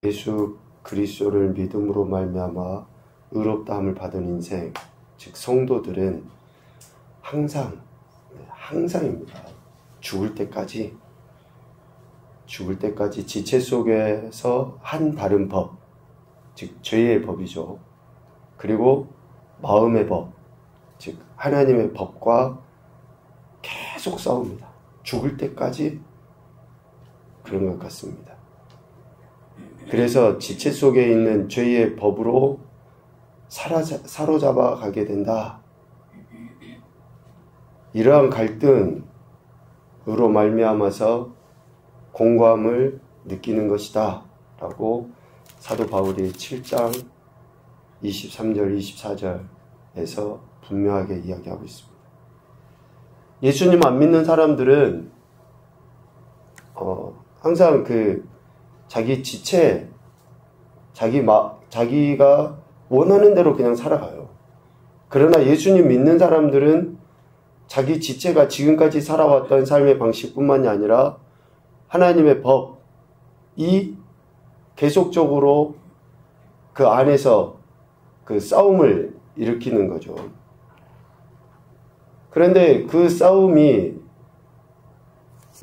예수 그리스도를 믿음으로 말미암아 의롭다함을 받은 인생, 즉 성도들은 항상입니다. 죽을 때까지 지체 속에서 한 다른 법, 즉 죄의 법이죠. 그리고 마음의 법, 즉 하나님의 법과 계속 싸웁니다. 죽을 때까지 그런 것 같습니다. 그래서 지체 속에 있는 죄의 법으로 사로잡아 가게 된다. 이러한 갈등으로 말미암아서 공고함을 느끼는 것이다 라고 사도 바울이 7장 23절 24절에서 분명하게 이야기하고 있습니다. 예수님 안 믿는 사람들은 항상 자기 지체, 자기가 원하는 대로 그냥 살아가요. 그러나 예수님 믿는 사람들은 자기 지체가 지금까지 살아왔던 삶의 방식뿐만이 아니라 하나님의 법이 계속적으로 그 안에서 그 싸움을 일으키는 거죠. 그런데 그 싸움이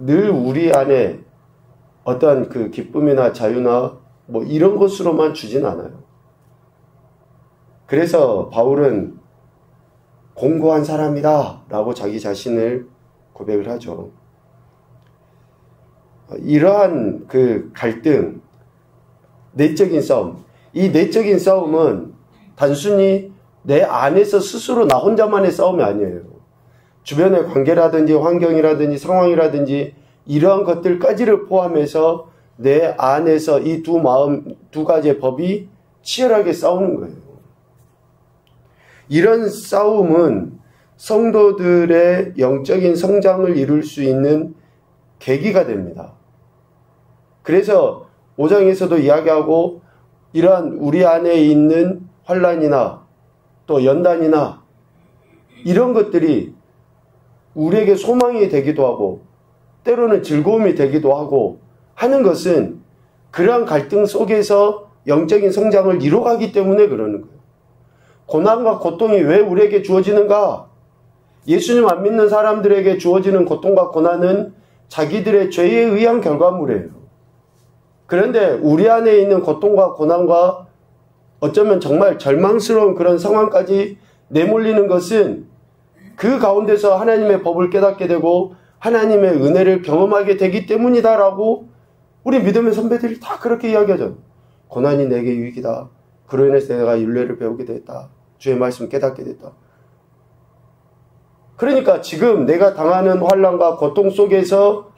늘 우리 안에 어떠한 그 기쁨이나 자유나 뭐 이런 것으로만 주진 않아요. 그래서 바울은 공고한 사람이다 라고 자기 자신을 고백을 하죠. 이러한 그 갈등, 내적인 싸움, 이 내적인 싸움은 단순히 내 안에서 스스로 나 혼자만의 싸움이 아니에요. 주변의 관계라든지 환경이라든지 상황이라든지 이러한 것들까지를 포함해서 내 안에서 이 두 가지의 법이 치열하게 싸우는 거예요. 이런 싸움은 성도들의 영적인 성장을 이룰 수 있는 계기가 됩니다. 그래서 5장에서도 이야기하고 이러한 우리 안에 있는 환난이나 또 연단이나 이런 것들이 우리에게 소망이 되기도 하고 때로는 즐거움이 되기도 하고 하는 것은 그러한 갈등 속에서 영적인 성장을 이뤄가기 때문에 그러는 거예요. 고난과 고통이 왜 우리에게 주어지는가? 예수님 안 믿는 사람들에게 주어지는 고통과 고난은 자기들의 죄에 의한 결과물이에요. 그런데 우리 안에 있는 고통과 고난과 어쩌면 정말 절망스러운 그런 상황까지 내몰리는 것은 그 가운데서 하나님의 법을 깨닫게 되고 하나님의 은혜를 경험하게 되기 때문이다라고 우리 믿음의 선배들이 다 그렇게 이야기하죠. 고난이 내게 유익이다. 그로 인해서 내가 윤례를 배우게 됐다. 주의 말씀 깨닫게 됐다. 그러니까 지금 내가 당하는 환난과 고통 속에서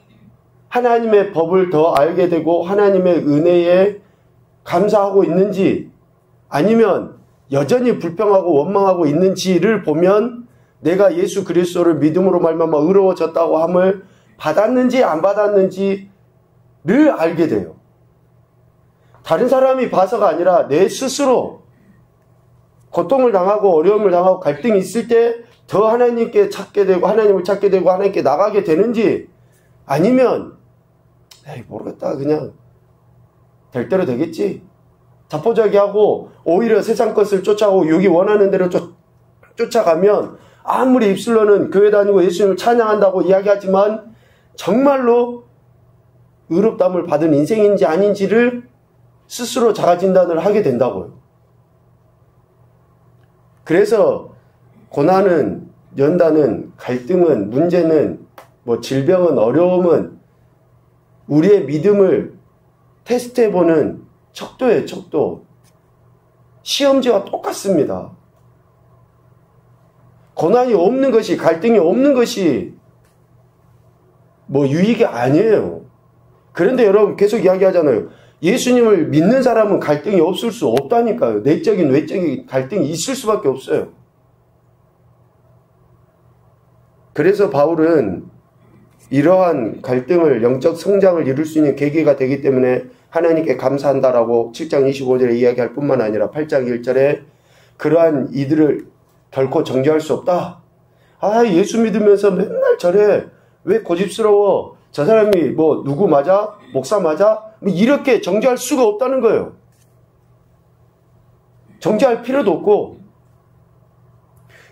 하나님의 법을 더 알게 되고 하나님의 은혜에 감사하고 있는지 아니면 여전히 불평하고 원망하고 있는지를 보면 내가 예수 그리스도를 믿음으로 말미암아 의로워졌다고 함을 받았는지 안 받았는지를 알게 돼요. 다른 사람이 봐서가 아니라 내 스스로 고통을 당하고 어려움을 당하고 갈등이 있을 때 더 하나님께 찾게 되고 하나님을 찾게 되고 하나님께 나가게 되는지 아니면 에이 모르겠다 그냥 될 대로 되겠지 자포자기하고 오히려 세상 것을 쫓아오고 여기 원하는 대로 쫓아가면 아무리 입술로는 교회 다니고 예수님을 찬양한다고 이야기하지만 정말로 의롭다함을 받은 인생인지 아닌지를 스스로 자가진단을 하게 된다고요. 그래서 고난은, 연단은, 갈등은, 문제는, 질병은, 어려움은 우리의 믿음을 테스트해보는 척도예요, 척도. 시험지와 똑같습니다. 고난이 없는 것이, 갈등이 없는 것이 유익이 아니에요. 그런데 여러분 계속 이야기하잖아요. 예수님을 믿는 사람은 갈등이 없을 수 없다니까요. 내적인, 외적인 갈등이 있을 수밖에 없어요. 그래서 바울은 이러한 갈등을 영적 성장을 이룰 수 있는 계기가 되기 때문에 하나님께 감사한다라고 7장 25절에 이야기할 뿐만 아니라 8장 1절에 그러한 이들을 결코 정죄할 수 없다. 예수 믿으면서 맨날 저래. 왜 고집스러워? 저 사람이 뭐 누구 맞아? 목사 맞아? 뭐 이렇게 정죄할 수가 없다는 거예요. 정죄할 필요도 없고,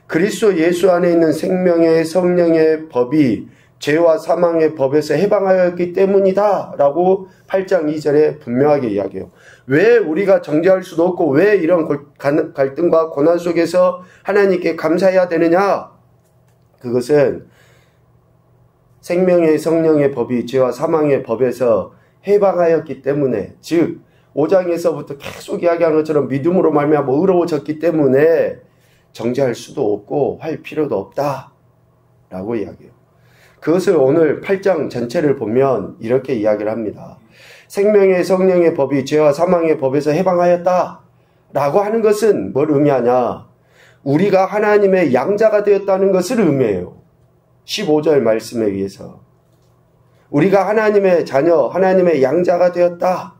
그리스도 예수 안에 있는 생명의 성령의 법이 죄와 사망의 법에서 해방하였기 때문이다 라고 8장 2절에 분명하게 이야기해요. 왜 우리가 정죄할 수도 없고 왜 이런 갈등과 고난 속에서 하나님께 감사해야 되느냐? 그것은 생명의 성령의 법이 죄와 사망의 법에서 해방하였기 때문에, 즉 5장에서부터 계속 이야기한 것처럼 믿음으로 말미암아 의로워졌기 때문에 정죄할 수도 없고 할 필요도 없다 라고 이야기해요. 그것을 오늘 8장 전체를 보면 이렇게 이야기를 합니다. 생명의 성령의 법이 죄와 사망의 법에서 해방하였다 라고 하는 것은 뭘 의미하냐? 우리가 하나님의 양자가 되었다는 것을 의미해요. 15절 말씀에 의해서 우리가 하나님의 자녀, 하나님의 양자가 되었다.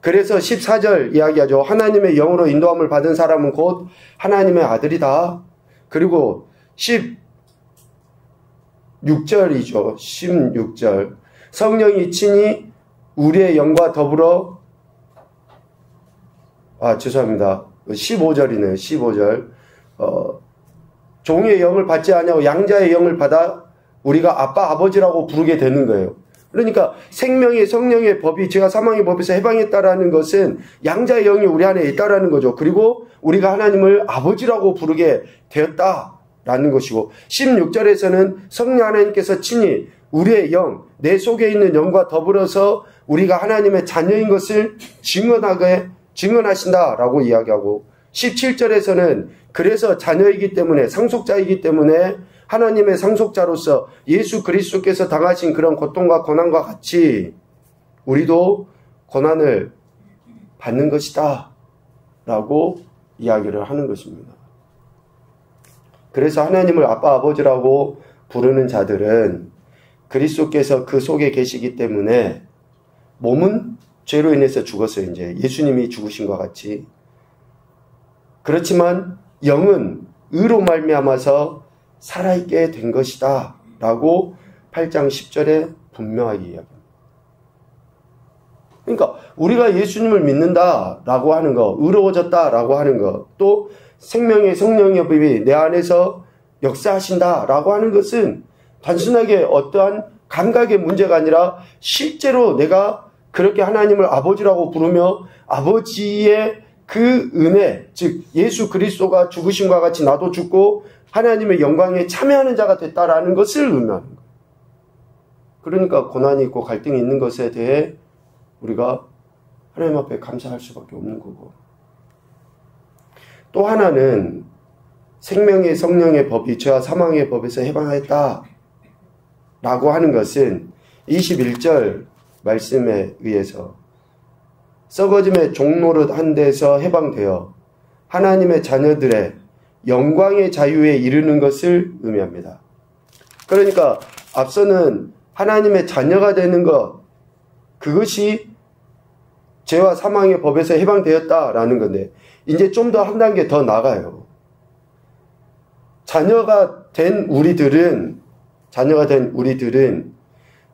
그래서 14절 이야기하죠. 하나님의 영으로 인도함을 받은 사람은 곧 하나님의 아들이다. 그리고 16절이죠. 16절. 성령이 친히 우리의 영과 더불어, 죄송합니다. 15절이네요. 15절. 종의 영을 받지 아니하고 양자의 영을 받아 우리가 아빠, 아버지라고 부르게 되는 거예요. 그러니까 생명의 성령의 법이 죄와 사망의 법에서 해방했다라는 것은 양자의 영이 우리 안에 있다라는 거죠. 그리고 우리가 하나님을 아버지라고 부르게 되었다라는 것이고, 16절에서는 성령 하나님께서 친히 우리의 영, 내 속에 있는 영과 더불어서 우리가 하나님의 자녀인 것을 증언하신다라고 이야기하고, 17절에서는 그래서 자녀이기 때문에, 상속자이기 때문에 하나님의 상속자로서 예수 그리스도께서 당하신 그런 고통과 고난과 같이 우리도 고난을 받는 것이다 라고 이야기를 하는 것입니다. 그래서 하나님을 아빠 아버지라고 부르는 자들은 그리스도께서 그 속에 계시기 때문에 몸은 죄로 인해서 죽었어요. 이제 예수님이 죽으신 것 같이. 그렇지만 영은 의로 말미암아서 살아있게 된 것이다 라고 8장 10절에 분명하게 이야기합니다. 그러니까 우리가 예수님을 믿는다 라고 하는 것, 의로워졌다 라고 하는 것, 또 생명의 성령의 법이 내 안에서 역사하신다 라고 하는 것은 단순하게 어떠한 감각의 문제가 아니라 실제로 내가 그렇게 하나님을 아버지라고 부르며 아버지의 그 은혜, 즉 예수 그리스도가 죽으심과 같이 나도 죽고 하나님의 영광에 참여하는 자가 됐다라는 것을 의미하는 거예요. 그러니까 고난이 있고 갈등이 있는 것에 대해 우리가 하나님 앞에 감사할 수밖에 없는 거고, 또 하나는 생명의 성령의 법이 죄와 사망의 법에서 해방하였다 라고 하는 것은 21절 말씀에 의해서 썩어짐의 종노릇 한 데서 해방되어 하나님의 자녀들의 영광의 자유에 이르는 것을 의미합니다. 그러니까 앞서는 하나님의 자녀가 되는 것, 그것이 죄와 사망의 법에서 해방되었다라는 건데, 이제 좀 더 한 단계 더 나가요. 자녀가 된 우리들은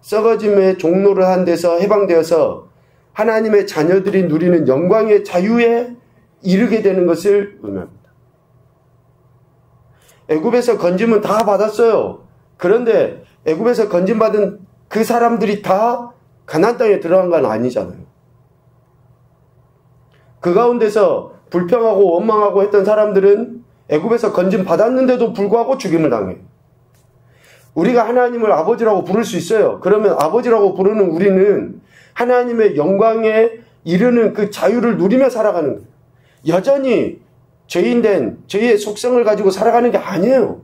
썩어짐의 종로를 한 데서 해방되어서 하나님의 자녀들이 누리는 영광의 자유에 이르게 되는 것을 의미합니다. 애굽에서 건짐은 다 받았어요. 그런데 애굽에서 건짐받은 그 사람들이 다 가나안 땅에 들어간 건 아니잖아요. 그 가운데서 불평하고 원망하고 했던 사람들은 애굽에서 건짐 받았는데도 불구하고 죽임을 당해요. 우리가 하나님을 아버지라고 부를 수 있어요. 그러면 아버지라고 부르는 우리는 하나님의 영광에 이르는 그 자유를 누리며 살아가는 거예요. 여전히 죄인된 죄의 속성을 가지고 살아가는 게 아니에요.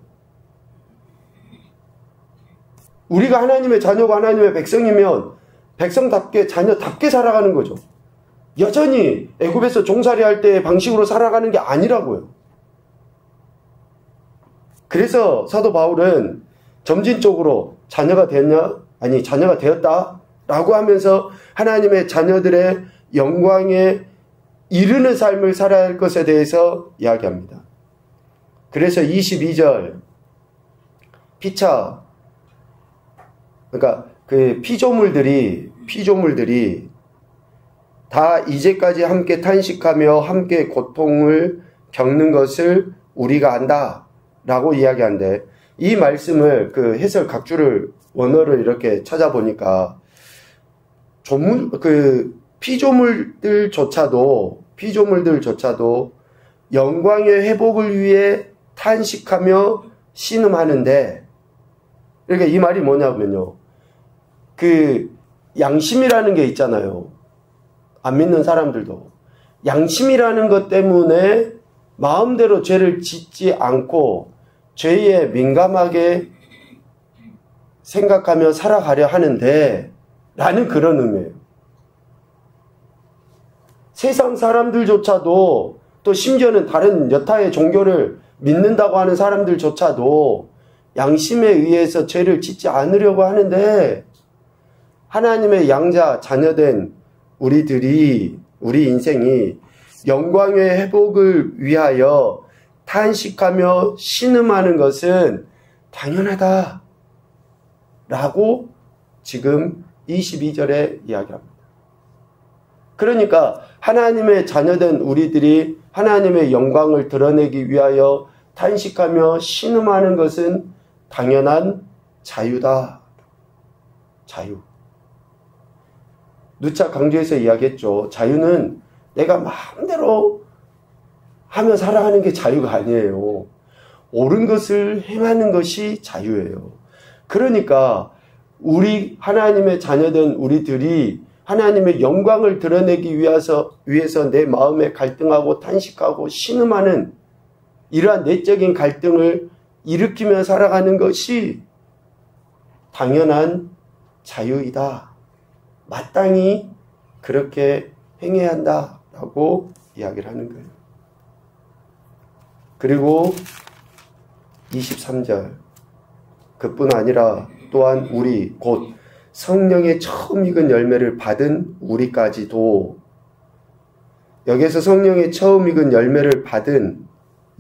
우리가 하나님의 자녀고 하나님의 백성이면 백성답게 자녀답게 살아가는 거죠. 여전히 애굽에서 종살이 할 때의 방식으로 살아가는 게 아니라고요. 그래서 사도 바울은 점진적으로 자녀가 됐냐? 아니, 자녀가 되었다 라고 하면서 하나님의 자녀들의 영광에 이르는 삶을 살아야 할 것에 대해서 이야기합니다. 그래서 22절 피차 그러니까 그 피조물들이 다 이제까지 함께 탄식하며 함께 고통을 겪는 것을 우리가 안다 라고 이야기하는데, 이 말씀을 그 해설 각주를 원어를 이렇게 찾아보니까 피조물들조차도 영광의 회복을 위해 탄식하며 신음하는데, 그러니까 이 말이 뭐냐면요, 그 양심이라는 게 있잖아요. 안 믿는 사람들도 양심이라는 것 때문에 마음대로 죄를 짓지 않고 죄에 민감하게 생각하며 살아가려 하는데 라는 그런 의미예요. 세상 사람들조차도, 또 심지어는 다른 여타의 종교를 믿는다고 하는 사람들조차도 양심에 의해서 죄를 짓지 않으려고 하는데, 하나님의 양자 자녀된 우리 인생이 영광의 회복을 위하여 탄식하며 신음하는 것은 당연하다 라고 지금 22절에 이야기합니다. 그러니까 하나님의 자녀된 우리들이 하나님의 영광을 드러내기 위하여 탄식하며 신음하는 것은 당연한 자유다. 자유. 누차 강조해서 이야기했죠. 자유는 내가 마음대로 하며 살아가는 게 자유가 아니에요. 옳은 것을 행하는 것이 자유예요. 그러니까 우리 하나님의 자녀된 우리들이 하나님의 영광을 드러내기 위해서 내 마음에 갈등하고 탄식하고 신음하는 이러한 내적인 갈등을 일으키며 살아가는 것이 당연한 자유이다. 마땅히 그렇게 행해야 한다라고 이야기를 하는 거예요. 그리고 23절, 그뿐 아니라 또한 우리 곧 성령의 처음 익은 열매를 받은 우리까지도, 여기에서 성령의 처음 익은 열매를 받은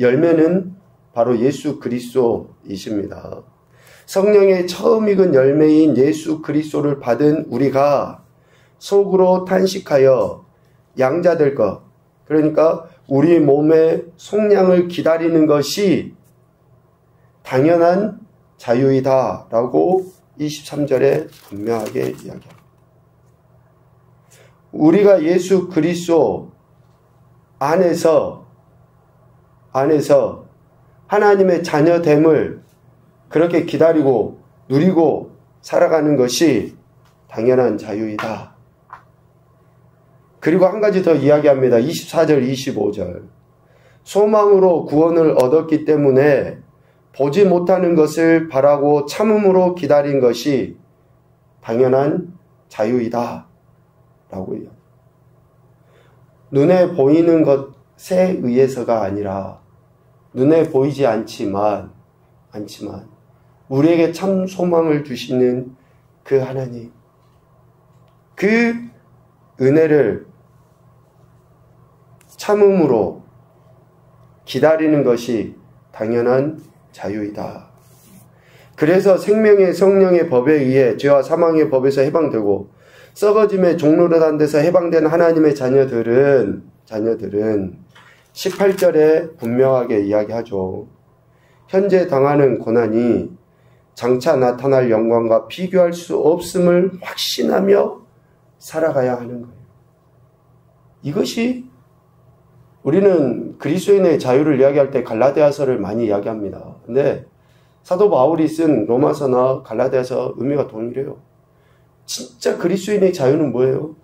열매는 바로 예수 그리스도이십니다. 성령의 처음 익은 열매인 예수 그리스도를 받은 우리가 속으로 탄식하여 양자될 것, 그러니까 우리 몸의 속량을 기다리는 것이 당연한 자유이다라고 23절에 분명하게 이야기합니다. 우리가 예수 그리스도 안에서 하나님의 자녀됨을 그렇게 기다리고 누리고 살아가는 것이 당연한 자유이다. 그리고 한 가지 더 이야기합니다. 24절, 25절. 소망으로 구원을 얻었기 때문에 보지 못하는 것을 바라고 참음으로 기다린 것이 당연한 자유이다. 라고 이야기합니다. 눈에 보이는 것에 의해서가 아니라, 눈에 보이지 않지만 우리에게 참 소망을 주시는 그 하나님, 그 은혜를 참음으로 기다리는 것이 당연한 자유이다. 그래서 생명의 성령의 법에 의해 죄와 사망의 법에서 해방되고 썩어짐의 종로를 한 데서 해방된 하나님의 자녀들은 18절에 분명하게 이야기하죠. 현재 당하는 고난이 장차 나타날 영광과 비교할 수 없음을 확신하며 살아가야 하는 거예요. 이것이, 우리는 그리스도인의 자유를 이야기할 때 갈라디아서를 많이 이야기합니다. 근데 사도 바울이 쓴 로마서나 갈라디아서 의미가 동일해요. 진짜 그리스도인의 자유는 뭐예요?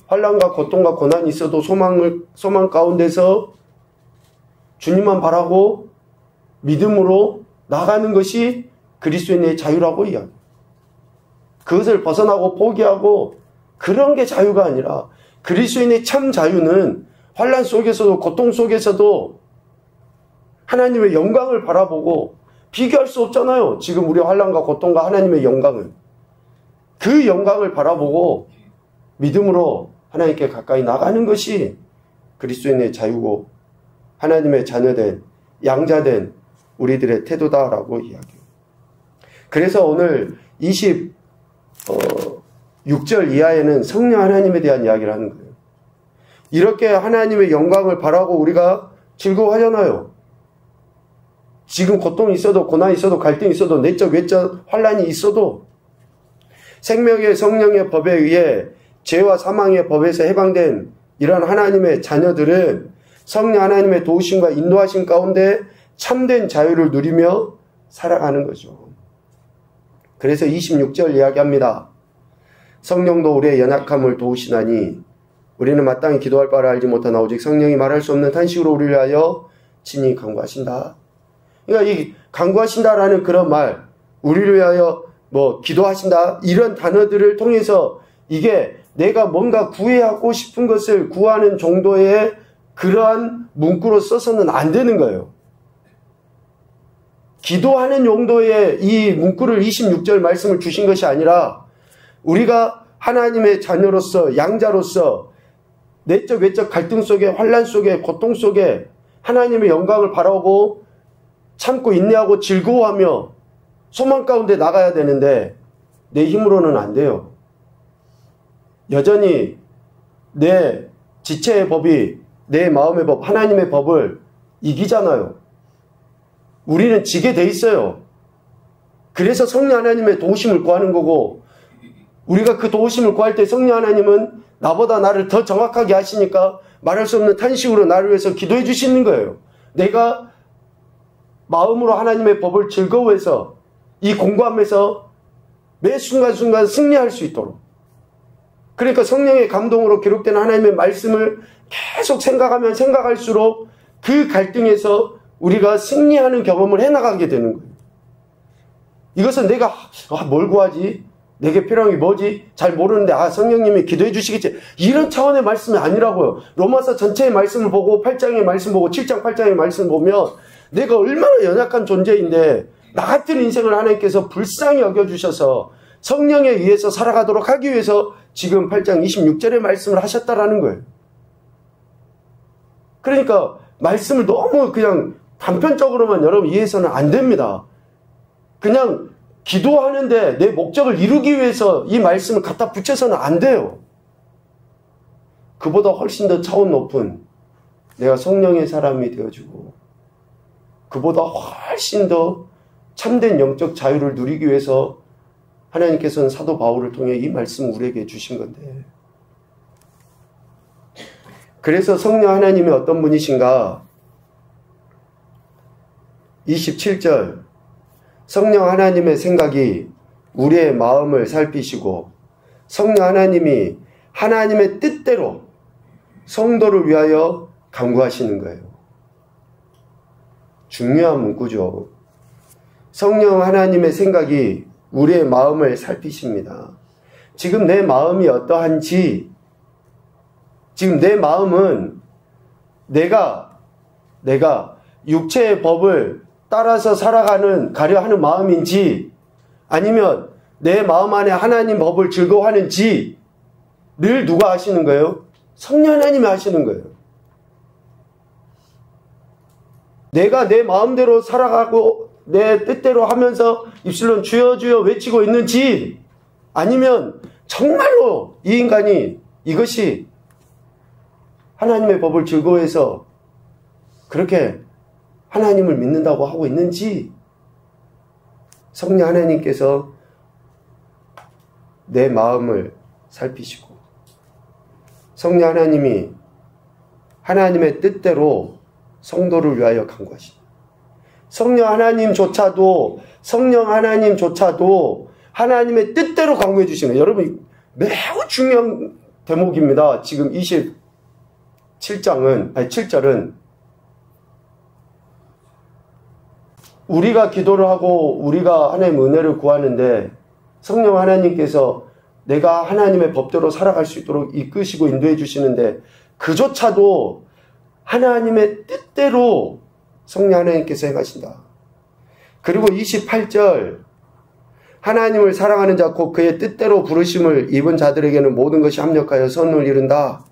환난과 고통과 고난이 있어도 소망 가운데서 주님만 바라고 믿음으로 나가는 것이 그리스도인의 자유라고 이야기해요. 그것을 벗어나고 포기하고 그런 게 자유가 아니라, 그리스도인의 참 자유는 환난 속에서도 고통 속에서도 하나님의 영광을 바라보고, 비교할 수 없잖아요. 지금 우리 환난과 고통과 하나님의 영광은. 그 영광을 바라보고 믿음으로 하나님께 가까이 나가는 것이 그리스도인의 자유고 하나님의 자녀된 양자된 우리들의 태도다라고 이야기해요. 그래서 오늘 25 6절 이하에는 성령 하나님에 대한 이야기를 하는 거예요. 이렇게 하나님의 영광을 바라고 우리가 즐거워하잖아요. 지금 고통이 있어도, 고난이 있어도, 갈등이 있어도, 내적 외적 환란이 있어도 생명의 성령의 법에 의해 죄와 사망의 법에서 해방된 이런 하나님의 자녀들은 성령 하나님의 도우심과 인도하심 가운데 참된 자유를 누리며 살아가는 거죠. 그래서 26절 이야기합니다. 성령도 우리의 연약함을 도우시나니 우리는 마땅히 기도할 바를 알지 못하나 오직 성령이 말할 수 없는 탄식으로 우리를 위하여 친히 간구하신다. 그러니까 이 간구하신다라는 그런 말, 우리를 위하여 기도하신다, 이런 단어들을 통해서 이게 내가 뭔가 구해하고 싶은 것을 구하는 정도의 그러한 문구로 써서는 안 되는 거예요. 기도하는 용도의 이 문구를 26절 말씀을 주신 것이 아니라 우리가 하나님의 자녀로서, 양자로서 내적 외적 갈등 속에, 환란 속에, 고통 속에 하나님의 영광을 바라고 참고 인내하고 즐거워하며 소망 가운데 나가야 되는데 내 힘으로는 안 돼요. 여전히 내 지체의 법이, 내 마음의 법, 하나님의 법을 이기잖아요. 우리는 지게 돼 있어요. 그래서 성령 하나님의 도우심을 구하는 거고, 우리가 그 도우심을 구할 때 성령 하나님은 나보다 나를 더 정확하게 하시니까 말할 수 없는 탄식으로 나를 위해서 기도해 주시는 거예요. 내가 마음으로 하나님의 법을 즐거워해서 이 공부하면서 매 순간순간 승리할 수 있도록. 그러니까 성령의 감동으로 기록된 하나님의 말씀을 계속 생각하면 생각할수록 그 갈등에서 우리가 승리하는 경험을 해나가게 되는 거예요. 이것은 내가 뭘 구하지? 내게 필요한 게 뭐지? 잘 모르는데 성령님이 기도해 주시겠지. 이런 차원의 말씀이 아니라고요. 로마서 전체의 말씀을 보고 8장의 말씀 보고 7장 8장의 말씀 보면 내가 얼마나 연약한 존재인데 나 같은 인생을 하나님께서 불쌍히 여겨주셔서 성령에 의해서 살아가도록 하기 위해서 지금 8장 26절의 말씀을 하셨다라는 거예요. 그러니까 말씀을 너무 그냥 단편적으로만 여러분 이해해서는 안 됩니다. 그냥 기도하는데 내 목적을 이루기 위해서 이 말씀을 갖다 붙여서는 안 돼요. 그보다 훨씬 더 차원 높은 내가 성령의 사람이 되어주고 그보다 훨씬 더 참된 영적 자유를 누리기 위해서 하나님께서는 사도 바울을 통해 이 말씀을 우리에게 주신 건데, 그래서 성령 하나님이 어떤 분이신가? 27절, 성령 하나님의 생각이 우리의 마음을 살피시고 성령 하나님이 하나님의 뜻대로 성도를 위하여 간구하시는 거예요. 중요한 문구죠. 성령 하나님의 생각이 우리의 마음을 살피십니다. 지금 내 마음이 어떠한지, 지금 내 마음은 내가 육체의 법을 따라서 가려 하는 마음인지, 아니면 내 마음 안에 하나님 법을 즐거워하는지 늘 누가 하시는 거예요? 성령 하나님이 하시는 거예요. 내가 내 마음대로 살아가고 내 뜻대로 하면서 입술로 주여 주여 외치고 있는지, 아니면 정말로 이 인간이 이것이 하나님의 법을 즐거워해서 그렇게 하나님을 믿는다고 하고 있는지, 성령 하나님께서 내 마음을 살피시고 성령 하나님이 하나님의 뜻대로 성도를 위하여 간구하십니다. 성령 하나님조차도 하나님의 뜻대로 간구해 주시는 거예요. 여러분, 매우 중요한 대목입니다. 지금 7절은 우리가 기도를 하고 우리가 하나님의 은혜를 구하는데 성령 하나님께서 내가 하나님의 법대로 살아갈 수 있도록 이끄시고 인도해 주시는데, 그조차도 하나님의 뜻대로 성령 하나님께서 행하신다. 그리고 28절, 하나님을 사랑하는 자 곧 그의 뜻대로 부르심을 입은 자들에게는 모든 것이 합력하여 선을 이룬다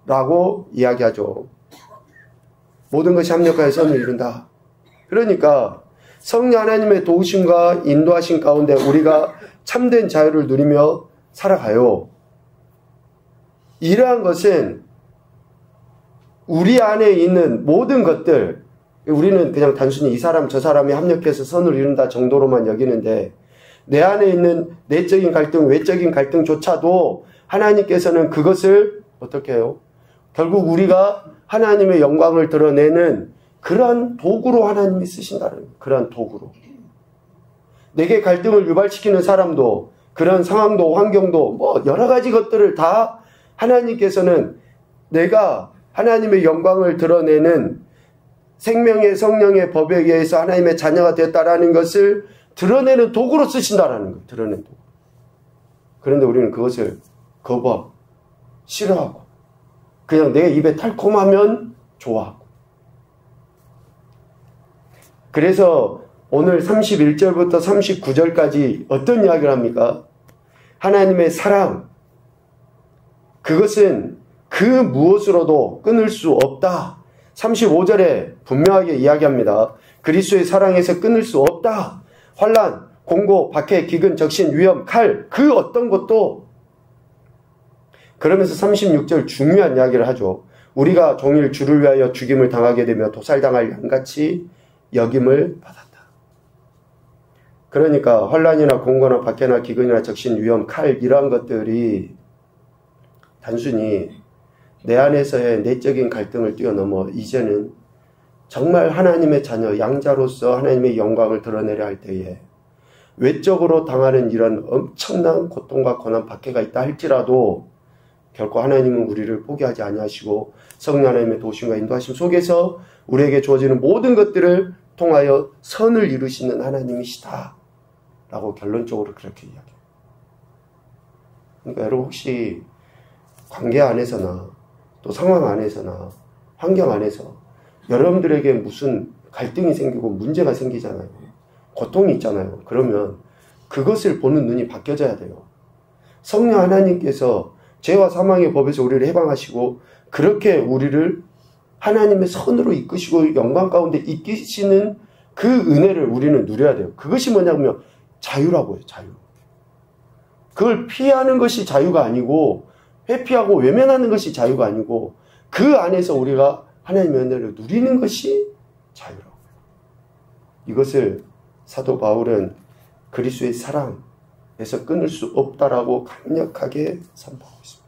라고 이야기하죠. 모든 것이 합력하여 선을 이룬다. 그러니까 성령 하나님의 도우심과 인도하심 가운데 우리가 참된 자유를 누리며 살아가요. 이러한 것은 우리 안에 있는 모든 것들, 우리는 그냥 단순히 이 사람 저 사람이 합력해서 선을 이룬다 정도로만 여기는데, 내 안에 있는 내적인 갈등, 외적인 갈등조차도 하나님께서는 그것을 어떻게 해요? 결국 우리가 하나님의 영광을 드러내는 그러한 도구로 하나님이 쓰신다는 거예요. 그러한 도구로. 내게 갈등을 유발시키는 사람도, 그런 상황도, 환경도, 뭐 여러 가지 것들을 다 하나님께서는 내가 하나님의 영광을 드러내는 생명의 성령의 법에 의해서 하나님의 자녀가 되었다라는 것을 드러내는 도구로 쓰신다라는 거예요. 드러내는 도구. 그런데 우리는 그것을 거부하고 싫어하고 그냥 내 입에 달콤하면 좋아하고. 그래서 오늘 31절부터 39절까지 어떤 이야기를 합니까? 하나님의 사랑, 그것은 그 무엇으로도 끊을 수 없다. 35절에 분명하게 이야기합니다. 그리스도의 사랑에서 끊을 수 없다. 환난, 공고, 박해, 기근, 적신, 위험, 칼, 그 어떤 것도. 그러면서 36절 중요한 이야기를 하죠. 우리가 종일 주를 위하여 죽임을 당하게 되며 도살당할 양같이 여김을 받았다. 그러니까 환난이나 공고나 박해나 기근이나 적신, 위험, 칼 이러한 것들이 단순히 내 안에서의 내적인 갈등을 뛰어넘어 이제는 정말 하나님의 자녀, 양자로서 하나님의 영광을 드러내려 할 때에 외적으로 당하는 이런 엄청난 고통과 고난, 박해가 있다 할지라도 결코 하나님은 우리를 포기하지 아니하시고 성령 하나님의 도우심과 인도하심 속에서 우리에게 주어지는 모든 것들을 통하여 선을 이루시는 하나님이시다 라고 결론적으로 그렇게 이야기해요. 그러니까 여러분 혹시 관계 안에서나 또 상황 안에서나 환경 안에서 여러분들에게 무슨 갈등이 생기고 문제가 생기잖아요. 고통이 있잖아요. 그러면 그것을 보는 눈이 바뀌어져야 돼요. 성령 하나님께서 죄와 사망의 법에서 우리를 해방하시고 그렇게 우리를 하나님의 선으로 이끄시고 영광 가운데 이끄시는 그 은혜를 우리는 누려야 돼요. 그것이 뭐냐면 자유라고 해요. 자유. 그걸 피하는 것이 자유가 아니고 회피하고 외면하는 것이 자유가 아니고 그 안에서 우리가 하나님의 은혜를 누리는 것이 자유라고 해요. 이것을 사도 바울은 그리스도의 사랑에서 끊을 수 없다라고 강력하게 선포하고 있습니다.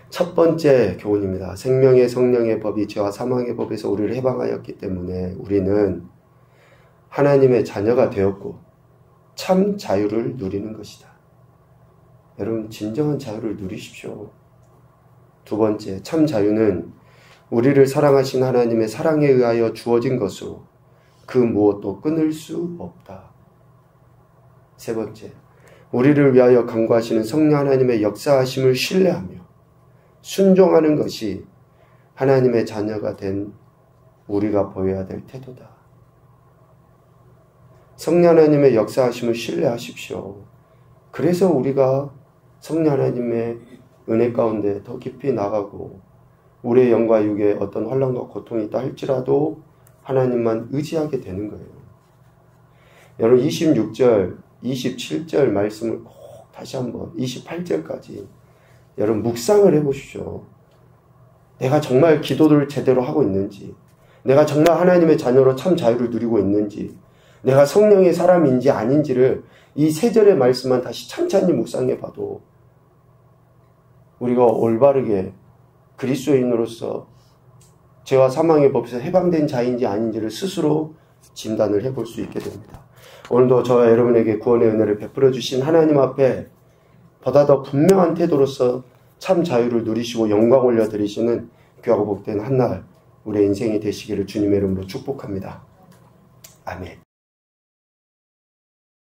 첫 번째 교훈입니다. 생명의 성령의 법이 죄와 사망의 법에서 우리를 해방하였기 때문에 우리는 하나님의 자녀가 되었고 참 자유를 누리는 것이다. 여러분 진정한 자유를 누리십시오. 두 번째, 참 자유는 우리를 사랑하신 하나님의 사랑에 의하여 주어진 것으로 그 무엇도 끊을 수 없다. 세 번째, 우리를 위하여 간구하시는 성령 하나님의 역사하심을 신뢰하며 순종하는 것이 하나님의 자녀가 된 우리가 보여야 될 태도다. 성령 하나님의 역사하심을 신뢰하십시오. 그래서 우리가 성령 하나님의 은혜 가운데 더 깊이 나가고 우리의 영과 육에 어떤 환난과 고통이 있다 할지라도 하나님만 의지하게 되는 거예요. 여러분 26절, 27절 말씀을 꼭 다시 한번 28절까지 여러분 묵상을 해보십시오. 내가 정말 기도를 제대로 하고 있는지, 내가 정말 하나님의 자녀로 참 자유를 누리고 있는지, 내가 성령의 사람인지 아닌지를 이 세 절의 말씀만 다시 찬찬히 묵상해 봐도 우리가 올바르게 그리스도인으로서 죄와 사망의 법에서 해방된 자인지 아닌지를 스스로 진단을 해볼 수 있게 됩니다. 오늘도 저와 여러분에게 구원의 은혜를 베풀어 주신 하나님 앞에 보다 더 분명한 태도로서 참 자유를 누리시고 영광 올려드리시는 귀하고 복된 한날 우리의 인생이 되시기를 주님의 이름으로 축복합니다. 아멘.